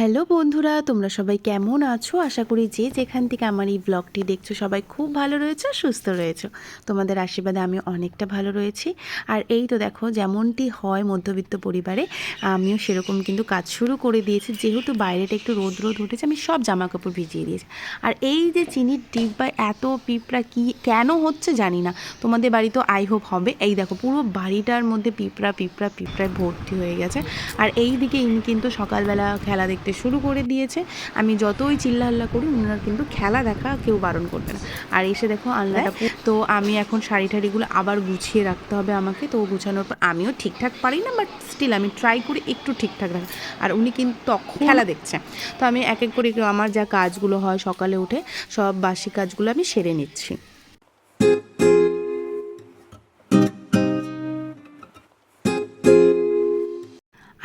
Hello বন্ধুরা, তোমরা সবাই কেমন আছো? আশা করি যে যেখান থেকে আমার এই ব্লগটি দেখছো সবাই খুব ভালো রয়েছে, সুস্থ রয়েছো। তোমাদের আশীর্বাদে আমি অনেকটা ভালো রয়েছি। আর এই তো দেখো, যেমনটি হয় মধ্যবিত্ত পরিবারে, আমিও সেরকম কিন্তু কাজ শুরু করে দিয়েছি। যেহেতু বাইরেটা একটু রোদ রোদ উঠেছে, আমি সব জামা কাপড় ভিজিয়ে দিয়েছি। আর এই যে চিনির ডিব্বায় এত পিঁপড়া কি কেন হচ্ছে জানি না, তোমাদের বাড়িতেও আই হোপ হবে। এই দেখো, পুরো বাড়িটার মধ্যে পিঁপড়া পিঁপড়া পিঁপড়ায় ভর্তি হয়ে গেছে। আর এই দিকে ইনি কিন্তু সকালবেলা খেলা দেখতে শুরু করে দিয়েছে। আমি যতই চিল্লাহাল্লা করি, ওনার কিন্তু খেলা দেখা কেউ বারণ করবে না। আর এসে দেখো আলনাটা, তো আমি এখন শাড়ি ঠাড়িগুলো আবার গুছিয়ে রাখতে হবে আমাকে। তো গুছানোর পর আমিও ঠিকঠাক পারি না, বাট স্টিল আমি ট্রাই করি একটু ঠিকঠাক রাখা। আর উনি কিন্তু তখন খেলা দেখছে। তো আমি এক এক করে আমার যা কাজগুলো হয় সকালে উঠে, সব বাসি কাজগুলো আমি সেরে নিচ্ছি।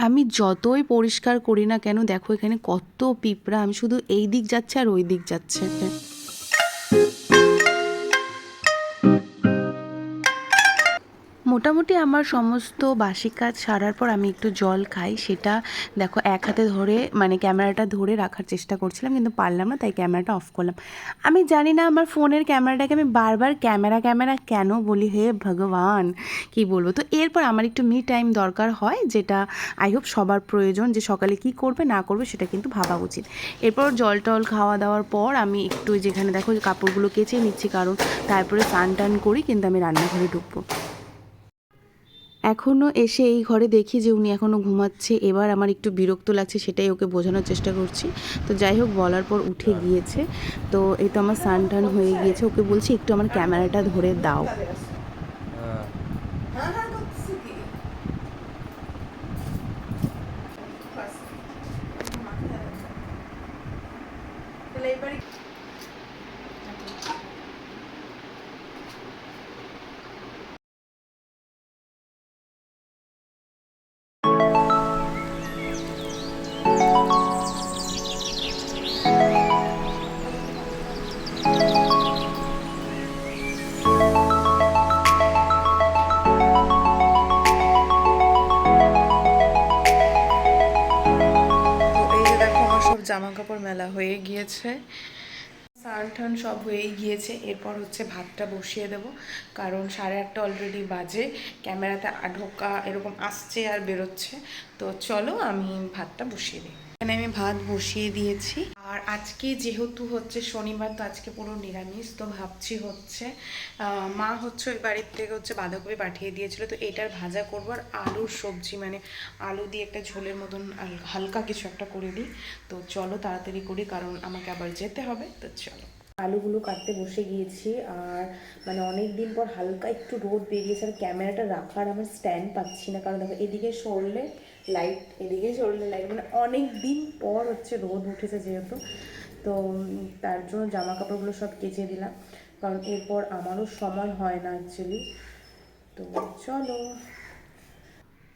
আমি যতই পরিষ্কার করি না কেন, দেখো এখানে কত পিঁপড়া। আমি শুধু এই দিক যাচ্ছে আর ওই দিক যাচ্ছে। মোটামুটি আমার সমস্ত বাসি কাজ সারার পর আমি একটু জল খাই। সেটা দেখো এক হাতে ধরে, মানে ক্যামেরাটা ধরে রাখার চেষ্টা করছিলাম, কিন্তু পারলাম না, তাই ক্যামেরাটা অফ করলাম। আমি জানি না আমার ফোনের ক্যামেরাটাকে আমি বারবার ক্যামেরা ক্যামেরা কেন বলি, হে ভগবান কি বলবো। তো এরপর আমার একটু মি টাইম দরকার হয়, যেটা আই হোপ সবার প্রয়োজন। যে সকালে কি করবে না করবে সেটা কিন্তু ভাবা উচিত। এরপর জল টল খাওয়া দাওয়ার পর আমি একটু যেখানে দেখো কাপড়গুলো কেচে নিচ্ছি, কারণ তারপরে স্নান টান করি কিন্তু আমি রান্নাঘরে ঢুকবো। এখনও এসে এই ঘরে দেখি যে উনি এখনও ঘুমাচ্ছে। এবার আমার একটু বিরক্ত লাগছে, সেটাই ওকে বোঝানোর চেষ্টা করছি। তো যাই হোক, বলার পর উঠে গিয়েছে। তো এই তো আমার স্নান টান হয়ে গিয়েছে। ওকে বলছি একটু আমার ক্যামেরাটা ধরে দাও। জামা কাপড় মেলা হয়ে গিয়েছে, স্নান টান সব হয়েই গিয়েছে। এরপর হচ্ছে ভাতটা বসিয়ে দেব, কারণ 8:30 অলরেডি বাজে। ক্যামেরাতে ঢোকা এরকম আসছে আর বেরোচ্ছে। তো চলো আমি ভাতটা বসিয়ে দিই। এখানে আমি ভাত বসিয়ে দিয়েছি। আর আজকে যেহেতু হচ্ছে শনিবার, তো আজকে পুরো নিরামিষ। তো ভাবছি হচ্ছে মা হচ্ছে ওই বাড়ির থেকে হচ্ছে বাঁধাকপি পাঠিয়ে দিয়েছিল, তো এটার ভাজা করবো। আর আলুর সবজি, মানে আলু দিয়ে একটা ঝোলের মতন হালকা কিছু একটা করে দিই। তো চলো তাড়াতাড়ি করি, কারণ আমাকে আবার যেতে হবে। তো চলো, আলুগুলো কাটতে বসে গিয়েছি। আর মানে অনেক দিন পর হালকা একটু রোদ বেরিয়েছে। আর ক্যামেরাটা রাখার আমার স্ট্যান্ড পাচ্ছি না, কারণ দেখো এদিকে সরলে লাইট, এদিকে সরলে লাইট, মানে অনেক দিন পর হচ্ছে রোদ উঠেছে যেহেতু। তো তার জন্য জামা কাপড়গুলো সব কেচে দিলাম, কারণ এরপর আমারও সময় হয় না অ্যাকচুয়ালি। তো চলো।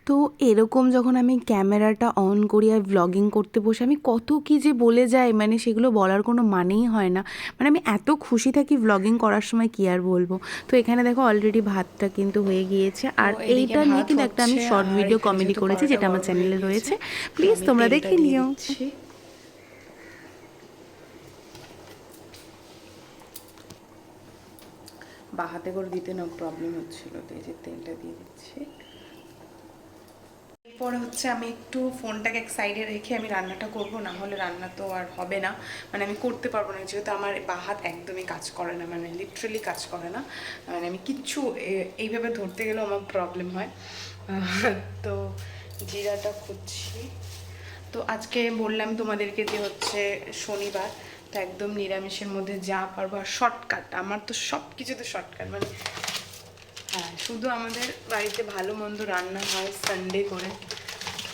তো এরকম যখন আমি ক্যামেরাটা অন করি আর ভ্লগিং করতে বসে, আমি কত কী যে বলে যাই, মানে সেগুলো বলার কোনো মানেই হয় না। মানে আমি এত খুশি থাকি ভ্লগিং করার সময়, কি আর বলবো। তো এখানে দেখো অলরেডি ভাতটা কিন্তু হয়ে গিয়েছে। আর এইটা নিয়ে কিন্তু একটা আমি শর্ট ভিডিও কমেডি করেছি, যেটা আমার চ্যানেলে রয়েছে, প্লিজ তোমরা দেখে নিও। বা হাতে করে দিতে না প্রবলেম হচ্ছিল, তো এই যে তেলটা দিয়ে দিচ্ছি। এরপরে হচ্ছে আমি একটু ফোনটাকে এক সাইডে রেখে আমি রান্নাটা করব, না হলে রান্না তো আর হবে না, মানে আমি করতে পারবো না। যেহেতু আমার বাঁ হাত একদমই কাজ করে না, মানে লিটারালি কাজ করে না, মানে আমি কিচ্ছু এইভাবে ধরতে গেলেও আমার প্রবলেম হয়। তো জিরাটা খুঁজছি। তো আজকে বললাম তোমাদেরকে যে হচ্ছে শনিবার, তো একদম নিরামিষের মধ্যে যা পারবো। আর শর্টকাট, আমার তো সব কিছুতে শর্টকাট, মানে হ্যাঁ, শুধু আমাদের বাড়িতে ভালো মন্দ রান্না হয় সানডে করে,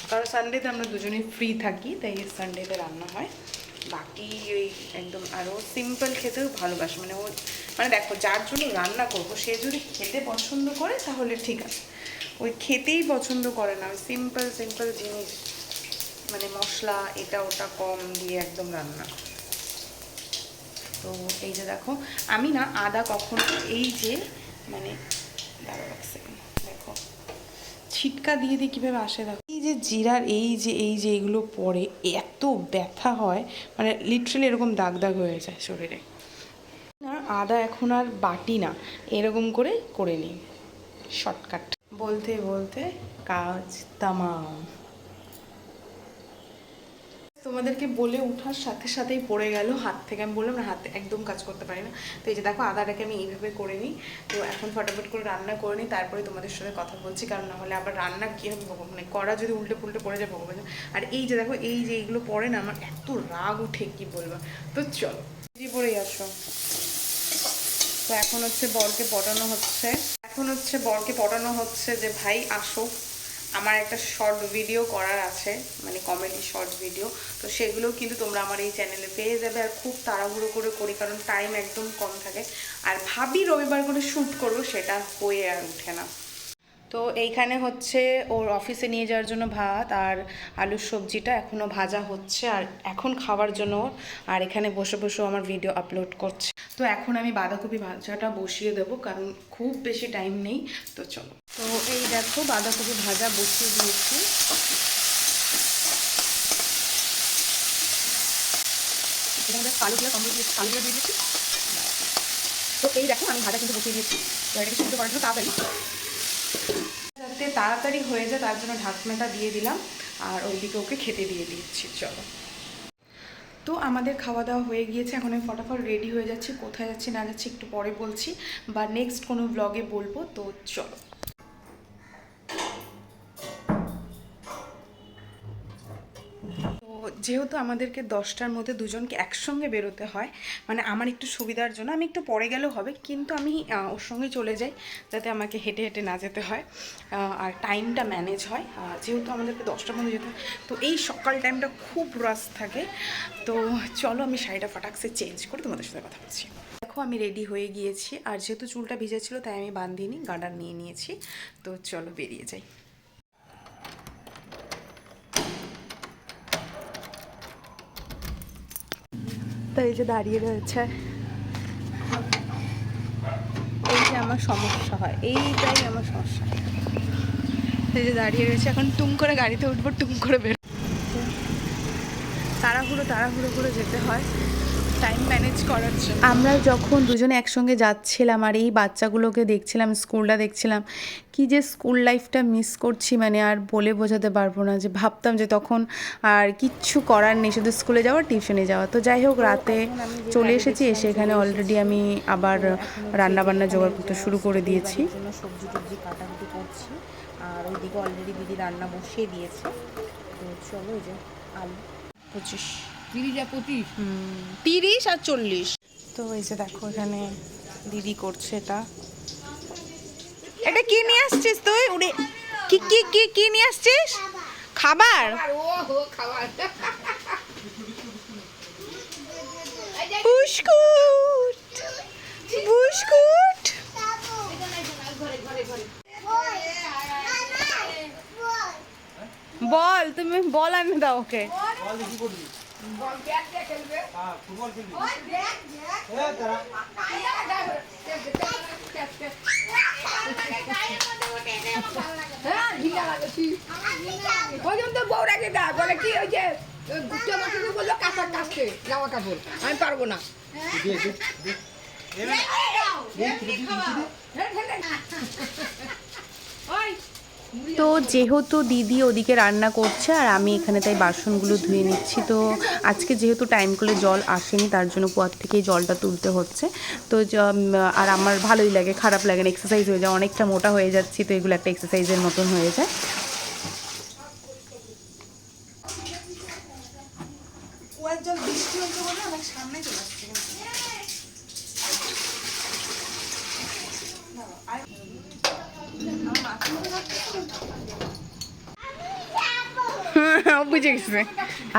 কারণ সানডেতে আমরা দুজনেই ফ্রি থাকি, তাই সানডেতে রান্না হয়। বাকি ওই একদম আরও সিম্পল খেতেও ভালোবাসে, মানে ও, মানে দেখো যার জন্য রান্না করবো সে যদি খেতে পছন্দ করে তাহলে ঠিক আছে, ওই খেতেই পছন্দ করে না, ওই সিম্পল সিম্পল জিনিস, মানে মশলা এটা ওটা কম দিয়ে একদম রান্না। তো এই যে দেখো, আমি না আদা কখনো, এই যে মানে দেখো ছিটকা দিয়ে দিয়ে কীভাবে আসে দেখো। এই যে জিরার এই যে এইগুলো পরে এত ব্যথা হয়, মানে লিটারালি এরকম দাগ দাগ হয়ে যায় শরীরে। আর আদা এখন আর বাটি না, এরকম করে নিই শর্টকাট। বলতে বলতে কাজ তামাম। তোমাদেরকে বলে ওঠার সাথে সাথেই পড়ে গেল হাত থেকে। আমি বললাম না, হাতে একদম কাজ করতে পারি না। তো এই যে দেখো আদাটাকে আমি এইভাবে করে নিই। তো এখন ফটাফট করে রান্না করে নিই, তারপরে তোমাদের সাথে কথা বলছি। কারণ না হলে আবার রান্না কীরকম মানে করা যদি উল্টে পুল্টে পড়ে যায় ভগবান। আর এই যে দেখো এই যে এইগুলো পরে না আমার এত রাগ উঠে কি বলবো। তো চলো পরেই আসো। তো এখন হচ্ছে বরকে পটানো হচ্ছে যে ভাই আসো, আমার একটা শর্ট ভিডিও করার আছে, মানে কমেডি শর্ট ভিডিও। তো সেগুলো কিন্তু তোমরা আমার এই চ্যানেলে পেয়ে যাবে। আর খুব তাড়াহুড়ো করে করি, কারণ টাইম একদম কম থাকে। আর ভাবি রবিবার করে শ্যুট করবো, সেটা হয়ে আর ওঠে না। তো এইখানে হচ্ছে ওর অফিসে নিয়ে যাওয়ার জন্য ভাত আর আলুর সবজিটা এখনও ভাজা হচ্ছে, আর এখন খাওয়ার জন্য ওর। আর এখানে বসে বসে আমার ভিডিও আপলোড করছে। তো এখন আমি বাঁধাকপি ভাজাটা বসিয়ে দেবো, কারণ খুব বেশি টাইম নেই। তো চলো, তো এই দেখো বাঁধাকপি ভাজা বসিয়ে দিয়েছি। আলু দিয়ে কমপ্লিট আলু দিয়ে দিয়েছি। তো এই দেখো আমি ভাজা কিন্তু বসিয়ে দিয়েছি। তো এটাকে সিদ্ধ করার জন্য যাতে তাড়াতাড়ি হয়ে যায় তার জন্য ঢাকনাটা দিয়ে দিলাম, আর ওইদিকে ওকে খেতে দিয়ে দিচ্ছি। চলো, তো আমাদের খাওয়া দাওয়া হয়ে গিয়েছে। এখন আমি ফটাফট রেডি হয়ে যাচ্ছি। কোথায় যাচ্ছি না যাচ্ছি একটু পরে বলছি, বা নেক্সট কোনো ব্লগে বলবো। তো চলো। তো যেহেতু আমাদেরকে 10টার মধ্যে দুজনকে একসঙ্গে বেরোতে হয়, মানে আমার একটু সুবিধার জন্য আমি একটু পরে গেলেও হবে, কিন্তু আমি ওর সঙ্গে চলে যাই যাতে আমাকে হেঁটে হেঁটে না যেতে হয়, আর টাইমটা ম্যানেজ হয়। যেহেতু আমাদেরকে 10টার মধ্যে যেতে হয়, তো এই সকাল টাইমটা খুব রাশ থাকে। তো চলো আমি শাড়িটা ফটাকসে চেঞ্জ করে তোমাদের সাথে কথা বলছি। দেখো আমি রেডি হয়ে গিয়েছি, আর যেহেতু চুলটা ভিজে ছিল তাই আমি বাঁধিনি, গার্ডার নিয়ে নিয়েছি। তো চলো বেরিয়ে যাই। তো এই যে দাঁড়িয়ে রয়েছে, এই যে আমার সমস্যা হয়, এইটাই আমার সমস্যা। এই যে দাঁড়িয়ে রয়েছে, এখন টুম করে গাড়িতে উঠবো, টুম করে বের। তাড়াহুড়ো করে যেতে হয় টাইম ম্যানেজ করার জন্য। আমরা যখন দুজনে একসঙ্গে যাচ্ছিলাম আর এই বাচ্চাগুলোকে দেখছিলাম, স্কুলটা দেখছিলাম, কি যে স্কুল লাইফটা মিস করছি, মানে আর বলে বোঝাতে পারবো না। যে ভাবতাম যে তখন আর কিচ্ছু করার নেই, শুধু স্কুলে যাওয়া টিউশনে যাওয়া। তো যাই হোক, রাতে চলে এসেছি, এসে এখানে অলরেডি আমি আবার রান্নাবান্না জোগাড় করতে শুরু করে দিয়েছি। সবজি টবজি কাটাকুটি করছি, আর ওইদিকে অলরেডি দিদি রান্না বসিয়ে দিয়েছে। তো চলো, এই যে আলু 25 30 আর 40। তো এই যে দেখো এখানে দিদি করছে এটা। এটা কি নিয়ে আসছিস তুই? উড়ে কি কি কি কি নিয়ে আসছিস? খাবার। Biscuit biscuit. বল, তুমি বল, আমি দাও ওকে। আমি পারবো না। তো যেহেতু দিদি ওদিকে রান্না করছে আর আমি এখানে তাই বাসনগুলো ধুয়ে নিচ্ছি। তো আজকে যেহেতু টাইম করে জল আসেনি, তার জন্য কুয়ার থেকেই জলটা তুলতে হচ্ছে। তো আর আমার ভালোই লাগে, খারাপ লাগে না, এক্সারসাইজ হয়ে যায়, অনেকটা মোটা হয়ে যাচ্ছি। তো এগুলো একটা এক্সারসাইজের মতন হয়ে যায়। কুয়ার জল বৃষ্টি হতে বলে অনেক সামনে চলে আসছে। বুঝে গেছে।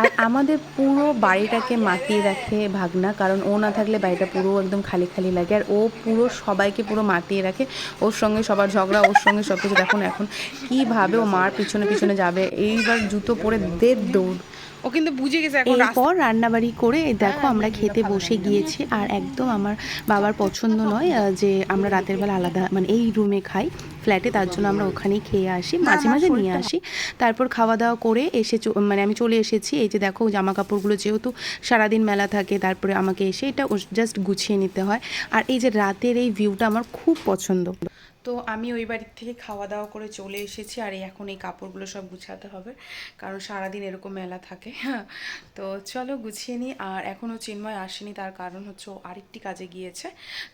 আর আমাদের পুরো বাড়িটাকে মাতিয়ে রাখে ভাগনা, কারণ ও না থাকলে বাড়িটা পুরো একদম খালি খালি লাগে। আর ও পুরো সবাইকে পুরো মাতিয়ে রাখে, ওর সঙ্গে সবার ঝগড়া, ওর সঙ্গে সব কিছু। দেখুন এখন কীভাবে ও মার পিছনে পিছনে যাবে, এইবার জুতো পরে দেড় দৌড়। ও কিন্তু বুঝে গেছে। এরপর রান্নাবাড়ি করে দেখো আমরা খেতে বসে গিয়েছি। আর একদম আমার বাবার পছন্দ নয় যে আমরা রাতের বেলা আলাদা মানে এই রুমে খাই, ফ্ল্যাটে, তার জন্য আমরা ওখানেই খেয়ে আসি, মাঝে মাঝে নিয়ে আসি। তারপর খাওয়া দাওয়া করে এসে মানে আমি চলে এসেছি। এই যে দেখো জামা কাপড়গুলো যেহেতু সারাদিন মেলা থাকে, তারপরে আমাকে এসে এটা জাস্ট গুছিয়ে নিতে হয়। আর এই যে রাতের এই ভিউটা আমার খুব পছন্দ। তো আমি ওই বাড়ির থেকে খাওয়া দাওয়া করে চলে এসেছি, আর এখন এই কাপড়গুলো সব গুছাতে হবে, কারণ সারাদিন এরকম মেলা থাকে। হ্যাঁ, তো চলো গুছিয়ে নিই। আর এখনও চিন্ময় আসেনি, তার কারণ হচ্ছে ও আরেকটি কাজে গিয়েছে,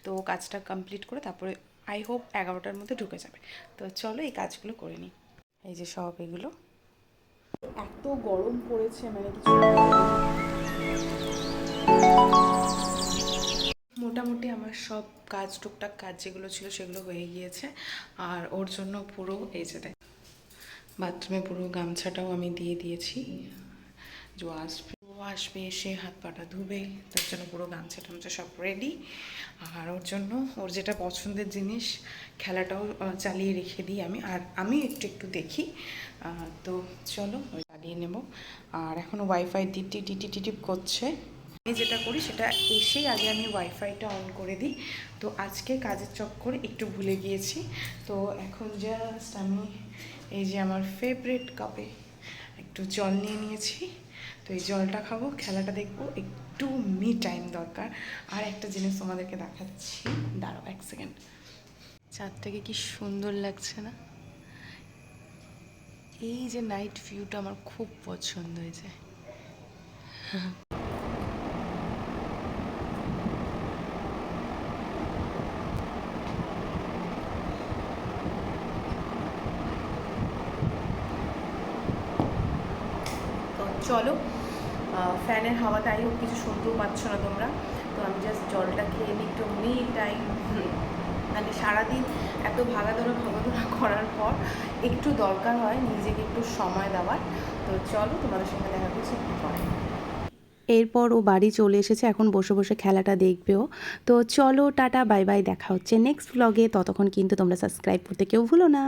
তো কাজটা কমপ্লিট করে তারপরে আই হোপ 11টার মধ্যে ঢুকে যাবে। তো চলো এই কাজগুলো করে নিই। এই যে সব এগুলো, এত গরম পড়েছে মানে কিছু মোটামুটি আমার সব কাজ, টুকটাক কাজ যেগুলো ছিল সেগুলো হয়ে গিয়েছে। আর ওর জন্য পুরো এই যে দেখ বাথরুমে পুরো গামছাটাও আমি দিয়ে দিয়েছি। ও আসবে এসে হাত পাটা ধুবে, তার জন্য পুরো গামছা টামছা সব রেডি। আর ওর জন্য ওর যেটা পছন্দের জিনিস খেলাটাও চালিয়ে রেখে দিই আমি, আর আমি একটু একটু দেখি। তো চলো ওই চালিয়ে নেব। আর এখনও ওয়াইফাই টিটিপ করছে। আমি যেটা করি সেটা এসেই আগে আমি ওয়াইফাইটা অন করে দিই। তো আজকে কাজের চক্করে একটু ভুলে গিয়েছি। তো এখন জাস্ট আমি এই যে আমার ফেভারিট কাপে একটু জল নিয়ে নিয়েছি। তো এই জলটা খাবো, খেলাটা দেখবো, একটু মি টাইম দরকার। আর একটা জিনিস তোমাদেরকে দেখাচ্ছি, দাঁড়াও 1 সেকেন্ড। চাঁদটাকে কি সুন্দর লাগছে না? এই যে নাইট ভিউটা আমার খুব পছন্দ হয়েছে। তো চলো, ফ্যানের হাওয়াতে আই হোক কিছু শুনতেও পাচ্ছ না তোমরা। তো আমি জাস্ট জলটা খেয়ে নিই, একটু মি টাইম। মানে সারাদিন এত ভাগাদৌড়া করার পর একটু দরকার হয় নিজেকে একটু সময় দেওয়ার। তো চলো তোমাদের সঙ্গে দেখা করছি একটু পরে। এরপর ও বাড়ি চলে এসেছে, এখন বসে বসে খেলাটা দেখবেও। তো চলো টাটা বাই বাই, দেখা হচ্ছে নেক্সট ভ্লগে। ততক্ষণ কিন্তু তোমরা সাবস্ক্রাইব করতে কেউ ভুলো না।